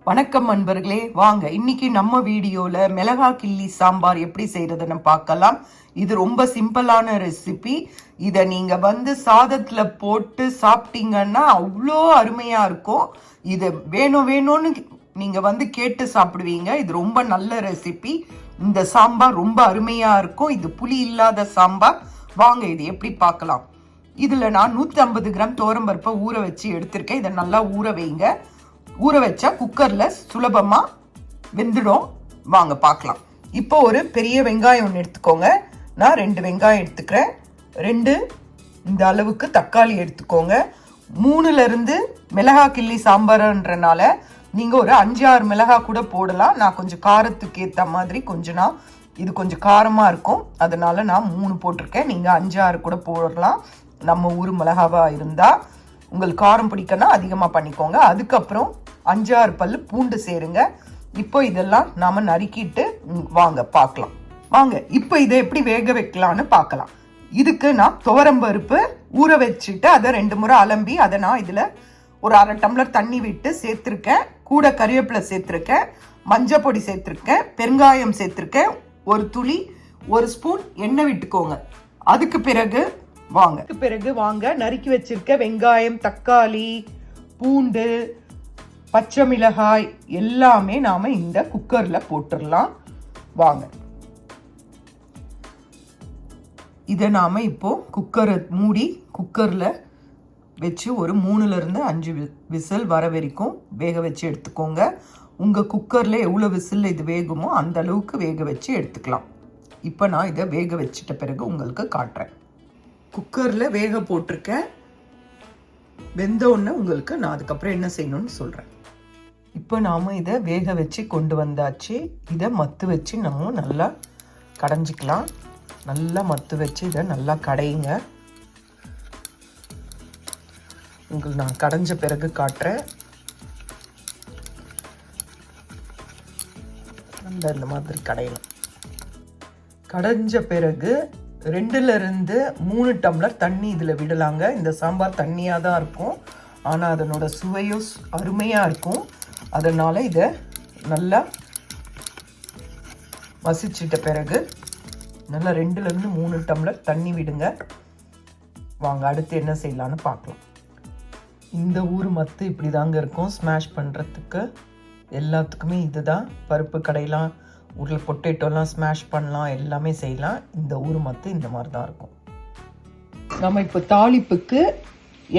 வணக்கம் அன்பர்களே, வாங்க இன்னைக்கு நம்ம வீடியோல மிளகா கிள்ளி சாம்பார் எப்படி செய்யறதுன்னு பார்க்கலாம். இது ரொம்ப சிம்பிளான ரெசிபி. இதை நீங்க சாதத்துல போட்டு சாப்பிட்டீங்கன்னா அவ்வளோ அருமையா இருக்கும். இது வேணும்னு நீங்க கேட்டு சாப்பிடுவீங்க. இது ரொம்ப நல்ல ரெசிபி. இந்த சாம்பார் ரொம்ப அருமையா இருக்கும். இது புளி இல்லாத சாம்பார். வாங்க இது எப்படி பார்க்கலாம். இதுல நான் 150 கிராம் துவரம்பருப்பை ஊற வச்சு எடுத்திருக்கேன். இதை நல்லா ஊற வைங்க. ஊற வச்சா குக்கர்ல சுலபமா வெந்துடும். வாங்க பார்க்கலாம். இப்போ ஒரு பெரிய வெங்காயம் ஒன்று எடுத்துக்கோங்க. நான் 2 வெங்காயம் எடுத்துக்கிறேன். 2 இந்த அளவுக்கு தக்காளி எடுத்துக்கோங்க. 3ல இருந்து மிளகா கிள்ளி சாம்பார்ன்றனால நீங்க ஒரு 5-6 மிளகா கூட போடலாம். நான் கொஞ்சம் காரத்துக்கு ஏற்ற மாதிரி இது கொஞ்சம் காரமா இருக்கும், அதனால நான் 3 போட்டிருக்கேன். நீங்க 5-6 கூட போடலாம். நம்ம ஊர் மிளகாவா இருந்தா. உங்களுக்கு காரம் பிடிக்கனா அதிகமாக பண்ணிக்கோங்க. அதுக்கப்புறம் 5-6 பல்லு பூண்டு சேருங்க. இப்போ இதெல்லாம் நாம நறுக்கிட்டு வாங்க பார்க்கலாம். வாங்க இப்போ இதை எப்படி வேக வைக்கலான்னு பார்க்கலாம். இதுக்கு நான் துவரம்பருப்பு ஊற வச்சுட்டு அதை 2 முறை அலம்பி அதை நான் இதில் ஒரு 1/2 டம்ளர் தண்ணி விட்டு சேர்த்துருக்கேன். கூட கறிவேப்பிலை சேர்த்துருக்கேன், மஞ்சள் பொடி சேர்த்துருக்கேன், பெருங்காயம் சேர்த்துருக்கேன், ஒரு துளி 1 ஸ்பூன் எண்ணெய் விட்டுக்கோங்க. அதுக்கு பிறகு வாங்க நறுக்கி வச்சிருக்க வெங்காயம், தக்காளி, பூண்டு, பச்சை மிளகாய் எல்லாமே நாம இந்த குக்கர்ல போட்டுடலாம். வாங்க இதை நாம இப்போ குக்கரை மூடி குக்கர்ல வச்சு ஒரு 3ல இருந்து 5 விசில் வர வரைக்கும் வேக வச்சு எடுத்துக்கோங்க. உங்க குக்கர்ல எவ்வளவு விசில் இது வேகுமோ அந்த அளவுக்கு வேக வச்சு எடுத்துக்கலாம். இப்போ நான் இதை வேக வச்சிட்ட பிறகு உங்களுக்கு காட்டுறேன். குக்கரில் வேக போட்டிருக்கேன். வெந்தோடனே உங்களுக்கு நான் அதுக்கப்புறம் என்ன செய்யணும்னு சொல்கிறேன். இப்போ நாம் இதை வேக வச்சு கொண்டு வந்தாச்சு. இதை மத்து வச்சு நம்ம நல்லா கடைஞ்சிக்கலாம். நல்லா மத்து வச்சு இதை நல்லா கடையுங்க. உங்களுக்கு நான் கடைஞ்ச பிறகு காட்டுறேன். இந்த மாதிரி கடையணும். கடைஞ்ச பிறகு 2ல இருந்து 3 டம்ளர் தண்ணி இதில் விடலாங்க. இந்த சாம்பார் தண்ணியாக தான் இருக்கும், ஆனால் அதனோட சுவையும் அருமையாக இருக்கும். அதனால் இதை நல்லா மசிச்சிட்ட பிறகு நல்லா 2ல இருந்து 3 டம்ளர் தண்ணி விடுங்க. வாங்க அடுத்து என்ன செய்யலான்னு பார்க்கலாம். இந்த ஊர் மத்து இப்படி தாங்க இருக்கும். ஸ்மாஷ் பண்ணுறதுக்கு எல்லாத்துக்குமே இதுதான். பருப்பு கடையெல்லாம், உருளை பொட்டேட்டோலாம் ஸ்மாஷ் பண்ணலாம், எல்லாமே செய்யலாம். இந்த ஊர் மத்து இந்த மாதிரி தான் இருக்கும். நம்ம இப்போ தாளிப்புக்கு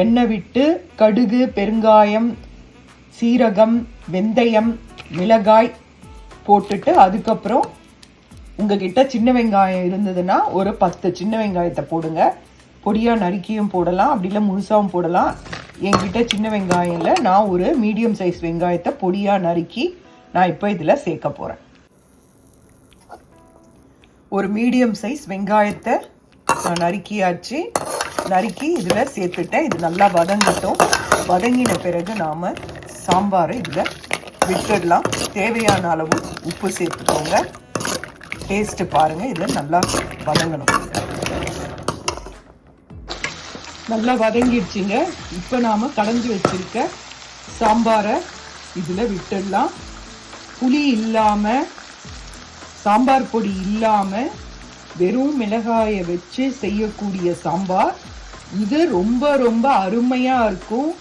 எண்ணெய் விட்டு கடுகு, பெருங்காயம், சீரகம், வெந்தயம், மிளகாய் போட்டுட்டு அதுக்கப்புறம் உங்ககிட்ட சின்ன வெங்காயம் இருந்ததுன்னா ஒரு 10 சின்ன வெங்காயத்தை போடுங்க. பொடியாக நறுக்கியும் போடலாம், அப்படி இல்லை முழுசாகவும் போடலாம். என்கிட்ட சின்ன வெங்காயம் இல்லை, நான் ஒரு மீடியம் சைஸ் வெங்காயத்தை பொடியாக நறுக்கி நான் இப்போ இதில் சேர்க்க போகிறேன். ஒரு மீடியம் சைஸ் வெங்காயத்தை நான் நறுக்கி இதில் சேர்த்துட்டேன். இது நல்லா வதங்கட்டும். வதங்கின பிறகு நாம் சாம்பாரை இதில் விட்டுடலாம். தேவையான அளவு உப்பு சேர்த்துக்கோங்க. டேஸ்ட்டு பாருங்கள். இதில் நல்லா வதங்கணும். நல்லா வதங்கிடுச்சிங்க. இப்போ நாம் கடைஞ்சி வச்சிருக்க சாம்பாரை இதில் விட்டுடலாம். புளி இல்லாமல், சாம்பார் பொடி இல்லாமல் வெறும் மிளகாயை வச்சு செய்யக்கூடிய சாம்பார் இது ரொம்ப ரொம்ப அருமையாக இருக்கும்.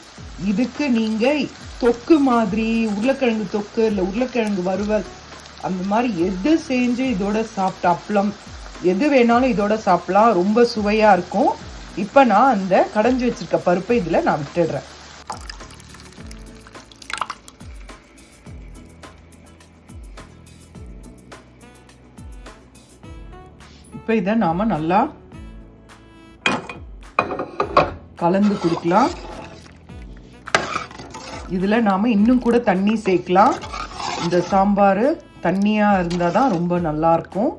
இதுக்கு நீங்கள் தொக்கு மாதிரி உருளைக்கிழங்கு தொக்கு இல்லை உருளைக்கிழங்கு வறுவல் அந்த மாதிரி எது செஞ்சு இதோட சாப்பிட்ட அப்பளம் எது வேணாலும் இதோட சாப்பிடலாம். ரொம்ப சுவையாக இருக்கும். இப்போ நான் அந்த கடைஞ்சி வச்சிருக்க பருப்பை இதில் நான் விட்டுடுறேன். இப்போ இதை நாம் நல்லா கலந்து கொடுக்கலாம். இதில் நாம் இன்னும் கூட தண்ணி சேர்க்கலாம். இந்த சாம்பார் தண்ணியாக இருந்தால் தான் ரொம்ப நல்லாயிருக்கும்.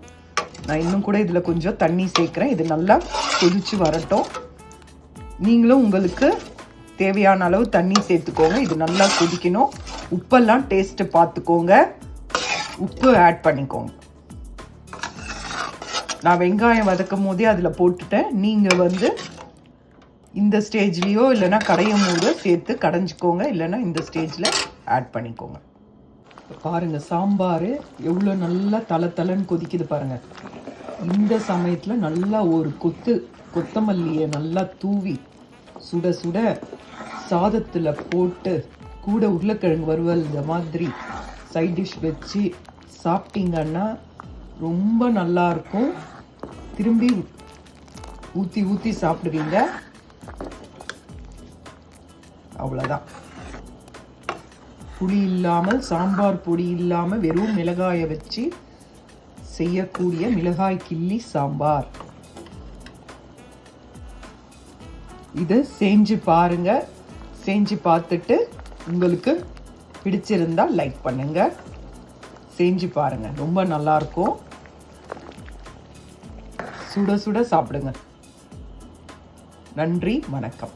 நான் இன்னும் கூட இதில் கொஞ்சம் தண்ணி சேர்க்குறேன். இது நல்லா கொதிச்சு வரட்டும். நீங்களும் உங்களுக்கு தேவையான அளவு தண்ணி சேர்த்துக்கோங்க. இது நல்லா கொதிக்கணும். உப்பெல்லாம் டேஸ்ட்டு பார்த்துக்கோங்க. உப்பு ஆட் பண்ணிக்கோங்க. நான் வெங்காயம் வதக்கும் போதே அதில் போட்டுட்டேன். நீங்கள் இந்த ஸ்டேஜ்லேயோ இல்லைன்னா கடையும் போது சேர்த்து கடைஞ்சிக்கோங்க. இல்லைன்னா இந்த ஸ்டேஜில் ஆட் பண்ணிக்கோங்க. பாருங்க சாம்பார் எவ்வளோ நல்லா தளன்னு கொதிக்குது பாருங்க. இந்த சமயத்தில் நல்லா ஒரு கொத்தமல்லியை நல்லா தூவி சுட சுட சாதத்தில் போட்டு கூட உருளைக்கிழங்கு வறுவல் இந்த மாதிரி சைட் டிஷ் வச்சு சாப்பிட்டீங்கன்னா ரொம்ப நல்லாயிருக்கும். திரும்பி ஊற்றி சாப்பிடுவீங்க. அவ்வளோதான். புளி இல்லாமல், சாம்பார் பொடி இல்லாமல் வெறும் மிளகாயை வச்சு செய்யக்கூடிய மிளகாய் கிள்ளி சாம்பார். இதை செஞ்சு பாருங்க. செஞ்சு பார்த்துட்டு உங்களுக்கு பிடிச்சிருந்தா லைக் பண்ணுங்க. செஞ்சு பாருங்க, ரொம்ப நல்லா இருக்கும். சுட சுட சாப்பிடுங்க. நன்றி, வணக்கம்.